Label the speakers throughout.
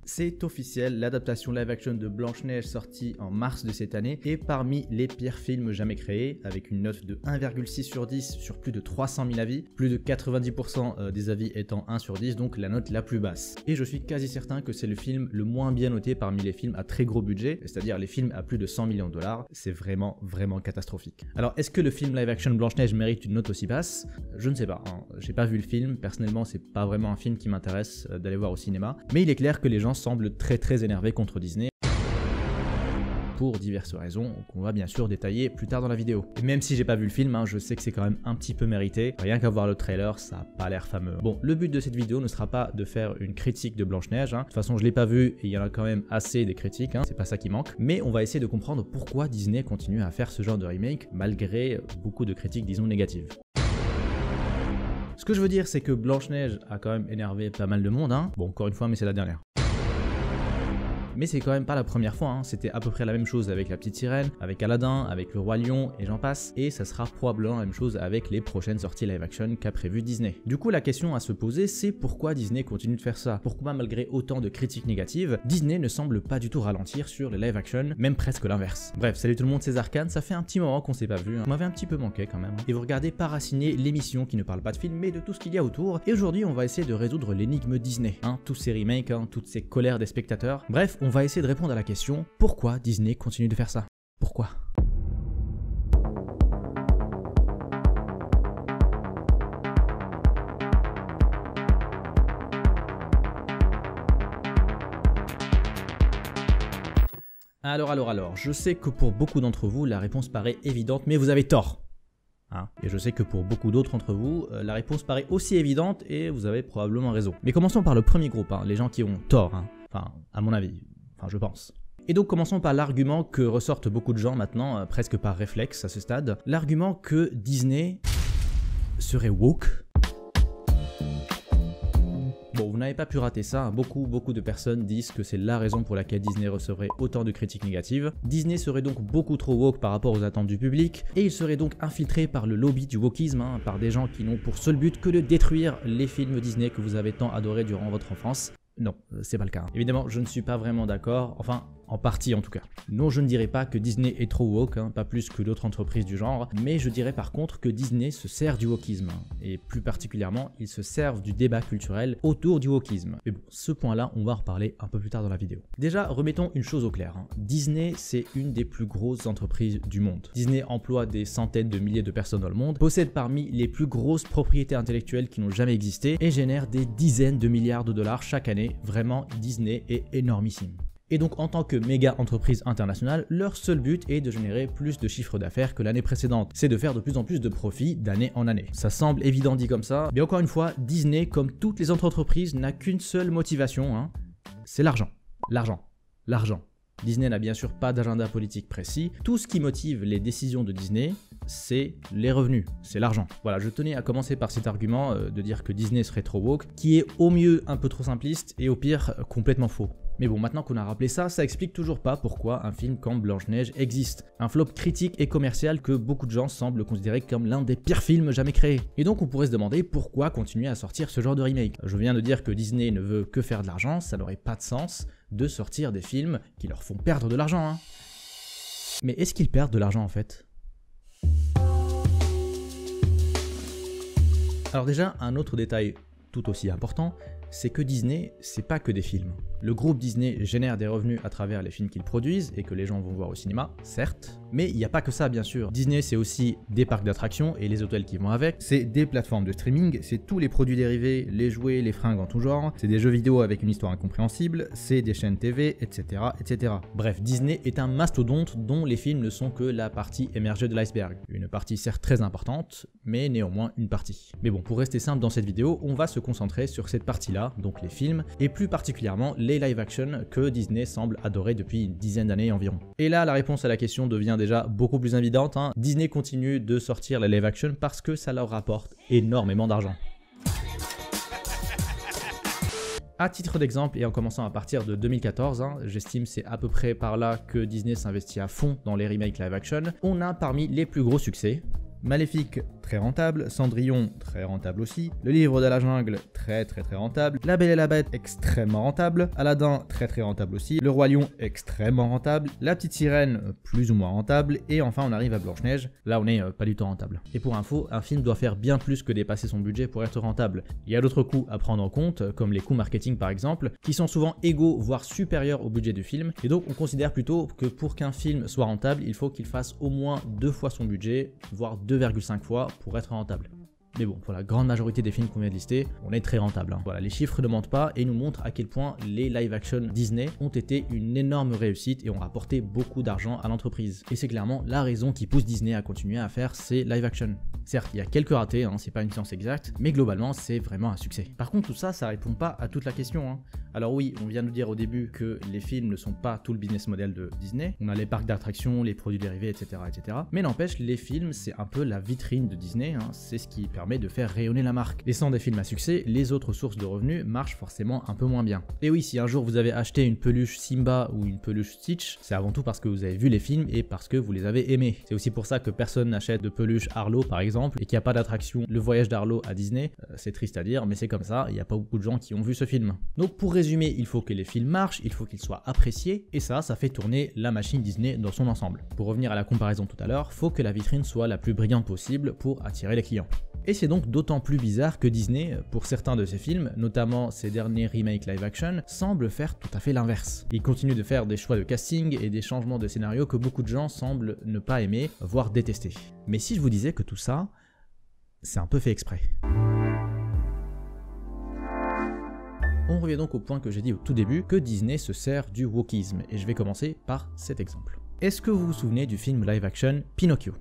Speaker 1: C'est officiel, l'adaptation live-action de Blanche-Neige sortie en mars de cette année est parmi les pires films jamais créés, avec une note de 1,6 sur 10 sur plus de 300 000 avis, plus de 90% des avis étant 1 sur 10, donc la note la plus basse. Et je suis quasi certain que c'est le film le moins bien noté parmi les films à très gros budget, c'est-à-dire les films à plus de 100 millions de dollars, c'est vraiment catastrophique. Alors est-ce que le film live-action Blanche-Neige mérite une note aussi basse? Je ne sais pas, hein. J'ai pas vu le film, personnellement c'est pas vraiment un film qui m'intéresse d'aller voir au cinéma, mais il est clair que les gens semblent très énervés contre Disney pour diverses raisons qu'on va bien sûr détailler plus tard dans la vidéo. Et même si j'ai pas vu le film, hein, je sais que c'est quand même un petit peu mérité, rien qu'à voir le trailer, ça a pas l'air fameux. Bon, le but de cette vidéo ne sera pas de faire une critique de Blanche-Neige, hein. De toute façon je l'ai pas vu et il y en a quand même assez des critiques, hein. C'est pas ça qui manque, mais on va essayer de comprendre pourquoi Disney continue à faire ce genre de remake malgré beaucoup de critiques disons négatives. Ce que je veux dire, c'est que Blanche-Neige a quand même énervé pas mal de monde, hein. Bon, encore une fois, mais c'est la dernière. Mais c'est quand même pas la première fois, hein. C'était à peu près la même chose avec La Petite Sirène, avec Aladdin, avec Le Roi Lion et j'en passe, et ça sera probablement la même chose avec les prochaines sorties live action qu'a prévu Disney. Du coup la question à se poser c'est pourquoi Disney continue de faire ça? Pourquoi malgré autant de critiques négatives, Disney ne semble pas du tout ralentir sur les live action, même presque l'inverse. Bref, salut tout le monde, c'est Zarkan, ça fait un petit moment qu'on s'est pas vu, hein. Vous m'avez un petit peu manqué quand même. Et vous regardez Paraciné, l'émission qui ne parle pas de film mais de tout ce qu'il y a autour, et aujourd'hui on va essayer de résoudre l'énigme Disney, hein. Tous ces remakes, hein, toutes ces colères des spectateurs, bref, on va essayer de répondre à la question pourquoi Disney continue de faire ça? Pourquoi? Alors, je sais que pour beaucoup d'entre vous, la réponse paraît évidente, mais vous avez tort. Hein, et je sais que pour beaucoup d'autres d'entre vous, la réponse paraît aussi évidente et vous avez probablement raison. Mais commençons par le premier groupe, hein, les gens qui ont tort, hein. Enfin, à mon avis. Enfin, je pense. Et donc commençons par l'argument que ressortent beaucoup de gens maintenant, presque par réflexe à ce stade, l'argument que Disney serait woke. Bon, vous n'avez pas pu rater ça, hein. Beaucoup de personnes disent que c'est la raison pour laquelle Disney recevrait autant de critiques négatives. Disney serait donc beaucoup trop woke par rapport aux attentes du public, et il serait donc infiltré par le lobby du wokisme, hein, par des gens qui n'ont pour seul but que de détruire les films Disney que vous avez tant adorés durant votre enfance. Non, c'est pas le cas. Évidemment, je ne suis pas vraiment d'accord, enfin, en partie en tout cas. Non, je ne dirais pas que Disney est trop woke, hein, pas plus que d'autres entreprises du genre, mais je dirais par contre que Disney se sert du wokisme, hein, et plus particulièrement, ils se servent du débat culturel autour du wokisme. Mais bon, ce point-là, on va en reparler un peu plus tard dans la vidéo. Déjà, remettons une chose au clair, hein. Disney, c'est une des plus grosses entreprises du monde. Disney emploie des centaines de milliers de personnes dans le monde, possède parmi les plus grosses propriétés intellectuelles qui n'ont jamais existé, et génère des dizaines de milliards de dollars chaque année. Vraiment, Disney est énormissime. Et donc en tant que méga entreprise internationale, leur seul but est de générer plus de chiffre d'affaires que l'année précédente. C'est de faire de plus en plus de profits d'année en année. Ça semble évident dit comme ça, mais encore une fois, Disney, comme toutes les autres entreprises, n'a qu'une seule motivation, hein, c'est l'argent. L'argent. Disney n'a bien sûr pas d'agenda politique précis. Tout ce qui motive les décisions de Disney, c'est les revenus, c'est l'argent. Voilà, je tenais à commencer par cet argument de dire que Disney serait trop woke, qui est au mieux un peu trop simpliste et au pire complètement faux. Mais bon, maintenant qu'on a rappelé ça, ça explique toujours pas pourquoi un film comme Blanche-Neige existe. Un flop critique et commercial que beaucoup de gens semblent considérer comme l'un des pires films jamais créés. Et donc on pourrait se demander pourquoi continuer à sortir ce genre de remake. Je viens de dire que Disney ne veut que faire de l'argent, ça n'aurait pas de sens de sortir des films qui leur font perdre de l'argent, hein. Mais est-ce qu'ils perdent de l'argent en fait? Alors déjà, un autre détail tout aussi important, c'est que Disney, c'est pas que des films. Le groupe Disney génère des revenus à travers les films qu'ils produisent et que les gens vont voir au cinéma, certes, mais il n'y a pas que ça bien sûr. Disney c'est aussi des parcs d'attractions et les hôtels qui vont avec, c'est des plateformes de streaming, c'est tous les produits dérivés, les jouets, les fringues en tout genre, c'est des jeux vidéo avec une histoire incompréhensible, c'est des chaînes TV, etc. etc. Bref, Disney est un mastodonte dont les films ne sont que la partie émergée de l'iceberg. Une partie certes très importante, mais néanmoins une partie. Mais bon, pour rester simple dans cette vidéo, on va se concentrer sur cette partie-là, donc les films, et plus particulièrement les live-action que Disney semble adorer depuis une dizaine d'années environ. Et là, la réponse à la question devient déjà beaucoup plus évidente, hein. Disney continue de sortir la live-action parce que ça leur rapporte énormément d'argent. À titre d'exemple, et en commençant à partir de 2014, hein, j'estime c'est à peu près par là que Disney s'investit à fond dans les remakes live-action, on a parmi les plus gros succès Maléfique, très rentable. Cendrillon, très rentable aussi. Le livre de la jungle, très rentable. La Belle et la Bête, extrêmement rentable. Aladdin, très rentable aussi. Le Roi Lion, extrêmement rentable. La Petite Sirène, plus ou moins rentable. Et enfin, on arrive à Blanche-Neige. Là, on n'est pas du tout rentable. Et pour info, un film doit faire bien plus que dépasser son budget pour être rentable. Il y a d'autres coûts à prendre en compte, comme les coûts marketing par exemple, qui sont souvent égaux, voire supérieurs au budget du film. Et donc, on considère plutôt que pour qu'un film soit rentable, il faut qu'il fasse au moins 2 fois son budget, voire 2,5 fois pour être rentable. Mais bon, pour la grande majorité des films qu'on vient de lister, on est très rentable. Voilà, les chiffres ne mentent pas et nous montrent à quel point les live-action Disney ont été une énorme réussite et ont rapporté beaucoup d'argent à l'entreprise. Et c'est clairement la raison qui pousse Disney à continuer à faire ces live-action. Certes, il y a quelques ratés, c'est pas une science exacte, mais globalement, c'est vraiment un succès. Par contre, tout ça, ça répond pas à toute la question. Alors oui, on vient de dire au début que les films ne sont pas tout le business model de Disney. On a les parcs d'attractions, les produits dérivés, etc. Mais n'empêche, les films, c'est un peu la vitrine de Disney. C'est ce qui permet de faire rayonner la marque. Et sans des films à succès, les autres sources de revenus marchent forcément un peu moins bien. Et oui, si un jour vous avez acheté une peluche Simba ou une peluche Stitch, c'est avant tout parce que vous avez vu les films et parce que vous les avez aimés. C'est aussi pour ça que personne n'achète de peluche Arlo par exemple et qu'il n'y a pas d'attraction Le Voyage d'Arlo à Disney. C'est triste à dire, mais c'est comme ça, il n'y a pas beaucoup de gens qui ont vu ce film. Donc pour résumer, il faut que les films marchent, il faut qu'ils soient appréciés, et ça fait tourner la machine Disney dans son ensemble. Pour revenir à la comparaison tout à l'heure, faut que la vitrine soit la plus brillante possible pour attirer les clients. Et c'est donc d'autant plus bizarre que Disney, pour certains de ses films, notamment ses derniers remakes live-action, semble faire tout à fait l'inverse. Il continue de faire des choix de casting et des changements de scénario que beaucoup de gens semblent ne pas aimer, voire détester. Mais si je vous disais que tout ça, c'est un peu fait exprès. On revient donc au point que j'ai dit au tout début, que Disney se sert du wokisme, et je vais commencer par cet exemple. Est-ce que vous vous souvenez du film live-action Pinocchio ?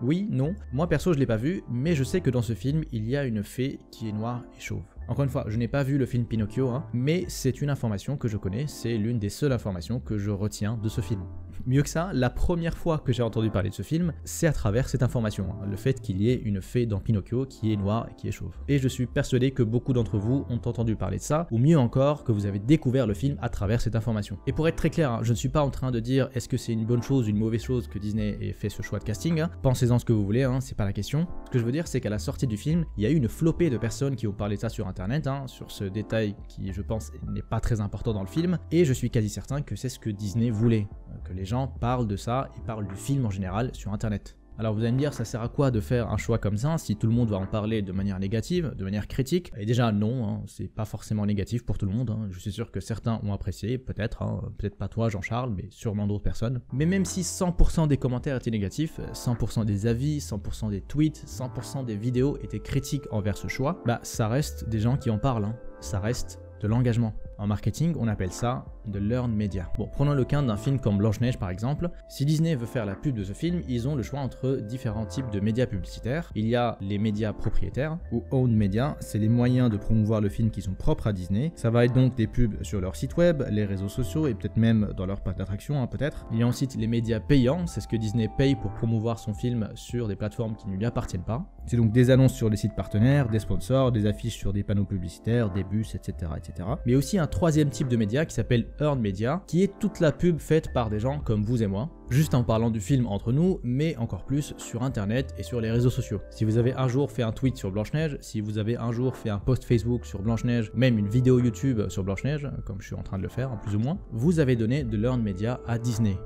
Speaker 1: Oui, non, moi perso je l'ai pas vu, mais je sais que dans ce film, il y a une fée qui est noire et chauve. Encore une fois, je n'ai pas vu le film Pinocchio, mais c'est une information que je connais, c'est l'une des seules informations que je retiens de ce film. Mieux que ça, la première fois que j'ai entendu parler de ce film, c'est à travers cette information, le fait qu'il y ait une fée dans Pinocchio qui est noire et qui est chauve. Et je suis persuadé que beaucoup d'entre vous ont entendu parler de ça, ou mieux encore, que vous avez découvert le film à travers cette information. Et pour être très clair, je ne suis pas en train de dire est-ce que c'est une bonne chose ou une mauvaise chose que Disney ait fait ce choix de casting, pensez-en ce que vous voulez, c'est pas la question. Ce que je veux dire, c'est qu'à la sortie du film, il y a eu une flopée de personnes qui ont parlé de ça sur internet, sur ce détail qui, je pense, n'est pas très important dans le film, et je suis quasi certain que c'est ce que Disney voulait, que les gens parlent de ça et parlent du film en général sur internet. Alors vous allez me dire, ça sert à quoi de faire un choix comme ça si tout le monde va en parler de manière négative, de manière critique? Et déjà non, c'est pas forcément négatif pour tout le monde, je suis sûr que certains ont apprécié, peut-être, peut-être pas toi Jean-Charles, mais sûrement d'autres personnes. Mais même si 100% des commentaires étaient négatifs, 100% des avis, 100% des tweets, 100% des vidéos étaient critiques envers ce choix, ça reste des gens qui en parlent, ça reste de l'engagement. En marketing, on appelle ça de l'earned media. Bon, prenons le cas d'un film comme Blanche-Neige par exemple. Si Disney veut faire la pub de ce film, ils ont le choix entre différents types de médias publicitaires. Il y a les médias propriétaires, ou owned media, c'est les moyens de promouvoir le film qui sont propres à Disney. Ça va être donc des pubs sur leur site web, les réseaux sociaux et peut-être même dans leur parc d'attractions, peut-être. Il y a ensuite les médias payants, c'est ce que Disney paye pour promouvoir son film sur des plateformes qui ne lui appartiennent pas. C'est donc des annonces sur des sites partenaires, des sponsors, des affiches sur des panneaux publicitaires, des bus, etc. Mais aussi un troisième type de média qui s'appelle earned media, qui est toute la pub faite par des gens comme vous et moi, juste en parlant du film entre nous, mais encore plus sur internet et sur les réseaux sociaux. Si vous avez un jour fait un tweet sur Blanche-Neige, si vous avez un jour fait un post Facebook sur Blanche-Neige, même une vidéo YouTube sur Blanche-Neige, comme je suis en train de le faire, plus ou moins, vous avez donné de l'earned media à Disney.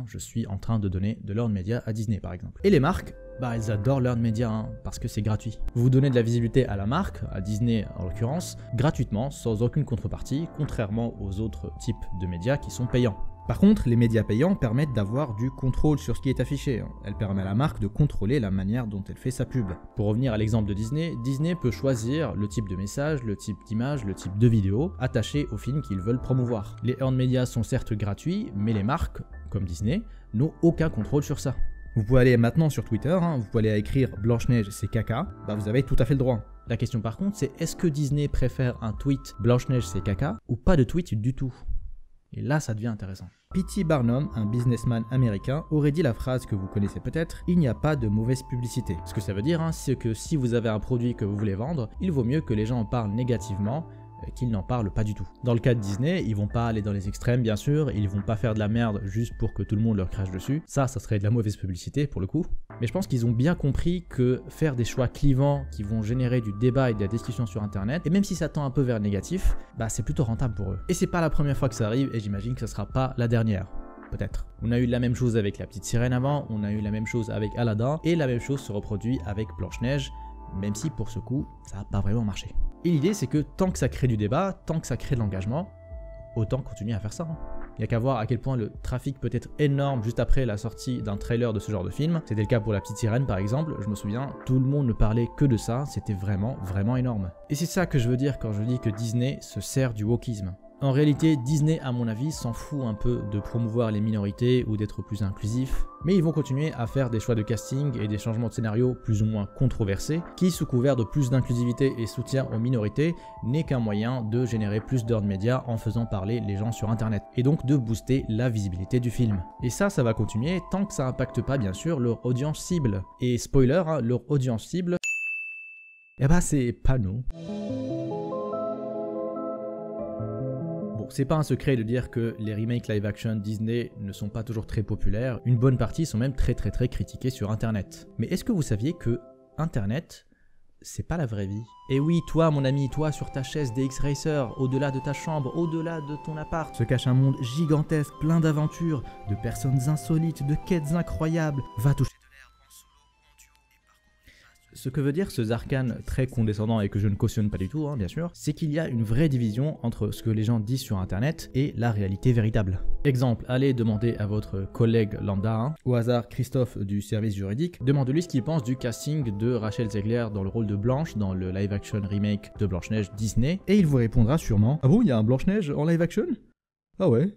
Speaker 1: Je suis en train de donner de l'earned media à Disney par exemple. Et les marques, elles adorent l'earned media parce que c'est gratuit. Vous donnez de la visibilité à la marque, à Disney en l'occurrence, gratuitement, sans aucune contrepartie, contrairement aux autres types de médias qui sont payants. Par contre, les médias payants permettent d'avoir du contrôle sur ce qui est affiché. Elle permet à la marque de contrôler la manière dont elle fait sa pub. Pour revenir à l'exemple de Disney, Disney peut choisir le type de message, le type d'image, le type de vidéo attachés au film qu'ils veulent promouvoir. Les earned media sont certes gratuits, mais les marques, comme Disney, n'ont aucun contrôle sur ça. Vous pouvez aller maintenant sur Twitter, vous pouvez aller écrire Blanche-Neige c'est caca, vous avez tout à fait le droit. La question par contre c'est est-ce que Disney préfère un tweet Blanche-Neige c'est caca ou pas de tweet du tout? Et là ça devient intéressant. P.T. Barnum, un businessman américain, aurait dit la phrase que vous connaissez peut-être, il n'y a pas de mauvaise publicité. Ce que ça veut dire, c'est que si vous avez un produit que vous voulez vendre, il vaut mieux que les gens en parlent négativement qu'ils n'en parlent pas du tout. Dans le cas de Disney, ils vont pas aller dans les extrêmes bien sûr, ils vont pas faire de la merde juste pour que tout le monde leur crache dessus, ça serait de la mauvaise publicité pour le coup. Mais je pense qu'ils ont bien compris que faire des choix clivants qui vont générer du débat et de la discussion sur internet, et même si ça tend un peu vers le négatif, c'est plutôt rentable pour eux. Et c'est pas la première fois que ça arrive et j'imagine que ça sera pas la dernière. Peut-être. On a eu la même chose avec La Petite Sirène avant, on a eu la même chose avec Aladdin, et la même chose se reproduit avec Blanche-Neige, même si pour ce coup, ça n'a pas vraiment marché. Et l'idée c'est que tant que ça crée du débat, tant que ça crée de l'engagement, autant continuer à faire ça. Il n'y a qu'à voir à quel point le trafic peut être énorme juste après la sortie d'un trailer de ce genre de film. C'était le cas pour La Petite Sirène par exemple, je me souviens, tout le monde ne parlait que de ça, c'était vraiment énorme. Et c'est ça que je veux dire quand je dis que Disney se sert du wokisme. En réalité, Disney, à mon avis, s'en fout un peu de promouvoir les minorités ou d'être plus inclusif, mais ils vont continuer à faire des choix de casting et des changements de scénario plus ou moins controversés, qui, sous couvert de plus d'inclusivité et soutien aux minorités, n'est qu'un moyen de générer plus d'heures de médias en faisant parler les gens sur internet, et donc de booster la visibilité du film. Et ça va continuer tant que ça impacte pas bien sûr leur audience cible. Et spoiler, leur audience cible, c'est pas nous. C'est pas un secret de dire que les remakes live-action Disney ne sont pas toujours très populaires, une bonne partie sont même très critiqués sur internet. Mais est-ce que vous saviez que internet, c'est pas la vraie vie? Et oui, toi mon ami, toi sur ta chaise DX Racer, au-delà de ta chambre, au-delà de ton appart, se cache un monde gigantesque, plein d'aventures, de personnes insolites, de quêtes incroyables. Va toucher de l'herbe en solo, en duo et par contre. Ce que veut dire ce Zarkhan très condescendant et que je ne cautionne pas du tout, bien sûr, c'est qu'il y a une vraie division entre ce que les gens disent sur internet et la réalité véritable. Exemple, allez demander à votre collègue lambda, au hasard Christophe du service juridique, demandez-lui ce qu'il pense du casting de Rachel Zegler dans le rôle de Blanche dans le live-action remake de Blanche-Neige Disney, et il vous répondra sûrement « Ah bon, il y a un Blanche-Neige en live-action ? Ah ouais ?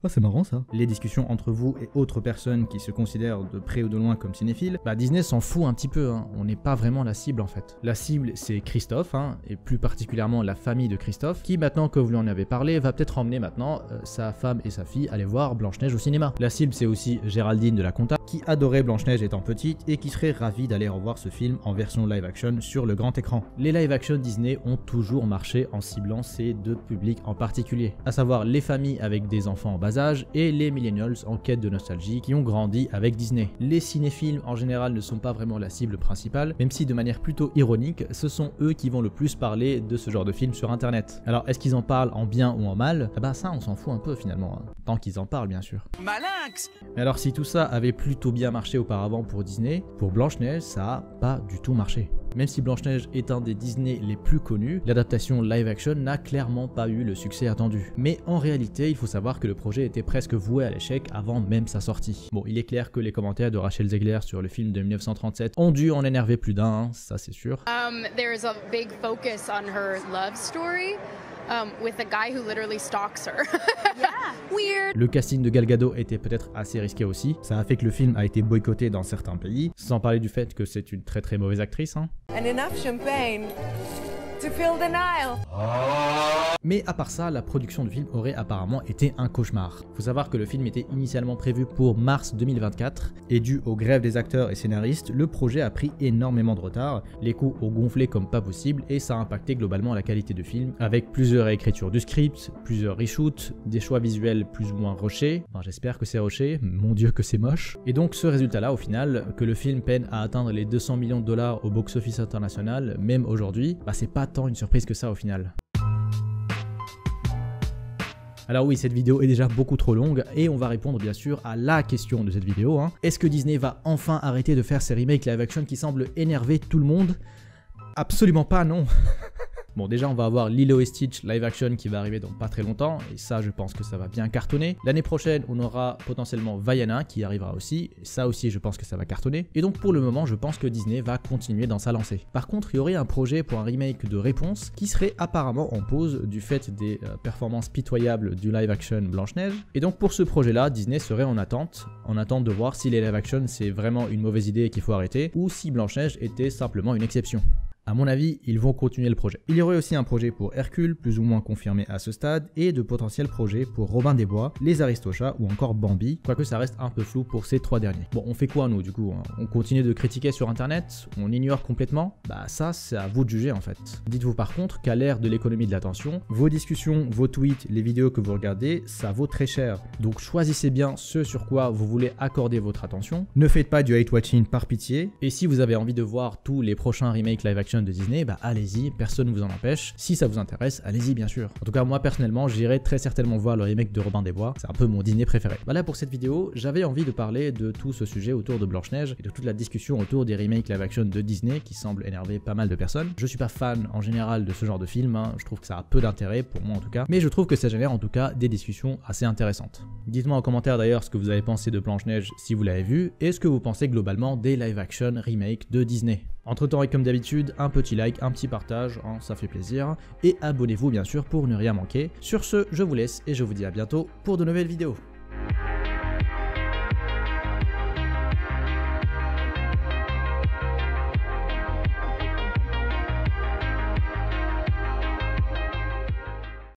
Speaker 1: Ah c'est marrant ça ». Les discussions entre vous et autres personnes qui se considèrent de près ou de loin comme cinéphiles, Disney s'en fout un petit peu, on n'est pas vraiment la cible en fait. La cible c'est Christophe, et plus particulièrement la famille de Christophe, qui maintenant que vous lui en avez parlé, va peut-être emmener maintenant sa femme et sa fille aller voir Blanche-Neige au cinéma. La cible c'est aussi Géraldine de la Conta, qui adorait Blanche-Neige étant petite et qui serait ravie d'aller revoir ce film en version live-action sur le grand écran. Les live-action Disney ont toujours marché en ciblant ces deux publics en particulier, à savoir les familles avec des enfants en bas âge et les millennials en quête de nostalgie qui ont grandi avec Disney. Les cinéphiles en général ne sont pas vraiment la cible principale, même si de manière plutôt ironique, ce sont eux qui vont le plus parler de ce genre de film sur internet. Alors est-ce qu'ils en parlent en bien ou en mal? Ça on s'en fout un peu finalement, tant qu'ils en parlent bien sûr. Malinx! Mais alors si tout ça avait plutôt bien marché auparavant pour Disney, pour Blanche-Neige ça a pas du tout marché. Même si Blanche-Neige est un des Disney les plus connus, l'adaptation live-action n'a clairement pas eu le succès attendu. Mais en réalité, il faut savoir que le projet était presque voué à l'échec avant même sa sortie. Bon, il est clair que les commentaires de Rachel Zegler sur le film de 1937 ont dû en énerver plus d'un, ça c'est sûr.
Speaker 2: There's a big focus on her love story. With a guy who literally stalks her. Yeah. Weird.
Speaker 1: Le casting de Gal Gadot était peut-être assez risqué aussi. Ça a fait que le film a été boycotté dans certains pays, sans parler du fait que c'est une très mauvaise actrice. And enough champagne to fill the Nile. Mais à part ça, la production du film aurait apparemment été un cauchemar. Faut savoir que le film était initialement prévu pour mars 2024 et dû aux grèves des acteurs et scénaristes, le projet a pris énormément de retard, les coûts ont gonflé comme pas possible et ça a impacté globalement la qualité du film avec plusieurs réécritures du script, plusieurs reshoots, des choix visuels plus ou moins rushés, j'espère que c'est rushé, mon dieu que c'est moche. Et donc ce résultat là au final, que le film peine à atteindre les 200 millions de dollars au box-office international, même aujourd'hui, c'est pas tant une surprise que ça au final. Alors oui, cette vidéo est déjà beaucoup trop longue et on va répondre bien sûr à la question de cette vidéo. Est-ce que Disney va enfin arrêter de faire ces remakes live-action qui semblent énerver tout le monde? Absolument pas, non. Bon, déjà on va avoir Lilo et Stitch live action qui va arriver dans pas très longtemps et ça je pense que ça va bien cartonner. L'année prochaine on aura potentiellement Vaiana qui arrivera aussi, et ça aussi je pense que ça va cartonner. Et donc pour le moment je pense que Disney va continuer dans sa lancée. Par contre il y aurait un projet pour un remake de Réponse qui serait apparemment en pause du fait des performances pitoyables du live action Blanche-Neige. Et donc pour ce projet là Disney serait en attente de voir si les live action c'est vraiment une mauvaise idée et qu'il faut arrêter ou si Blanche-Neige était simplement une exception. À mon avis, ils vont continuer le projet. Il y aurait aussi un projet pour Hercule, plus ou moins confirmé à ce stade, et de potentiels projets pour Robin des Bois, les Aristochats ou encore Bambi, quoique ça reste un peu flou pour ces 3 derniers. Bon, on fait quoi nous du coup? On continue de critiquer sur internet? On ignore complètement? Bah ça, c'est à vous de juger en fait. Dites-vous par contre qu'à l'ère de l'économie de l'attention, vos discussions, vos tweets, les vidéos que vous regardez, ça vaut très cher. Donc choisissez bien ce sur quoi vous voulez accorder votre attention. Ne faites pas du hate-watching par pitié. Et si vous avez envie de voir tous les prochains remakes live-action de Disney, bah allez-y, personne ne vous en empêche. Si ça vous intéresse, allez-y bien sûr. En tout cas, moi personnellement, j'irai très certainement voir le remake de Robin des Bois. C'est un peu mon Disney préféré. Voilà pour cette vidéo, j'avais envie de parler de tout ce sujet autour de Blanche-Neige et de toute la discussion autour des remakes live-action de Disney qui semble énerver pas mal de personnes. Je suis pas fan en général de ce genre de film, hein. Je trouve que ça a peu d'intérêt pour moi en tout cas, mais je trouve que ça génère en tout cas des discussions assez intéressantes. Dites-moi en commentaire d'ailleurs ce que vous avez pensé de Blanche-Neige si vous l'avez vu et ce que vous pensez globalement des live-action remakes de Disney. Entre temps et comme d'habitude, un petit like, un petit partage, hein, ça fait plaisir, et abonnez-vous bien sûr pour ne rien manquer. Sur ce, je vous laisse et je vous dis à bientôt pour de nouvelles vidéos.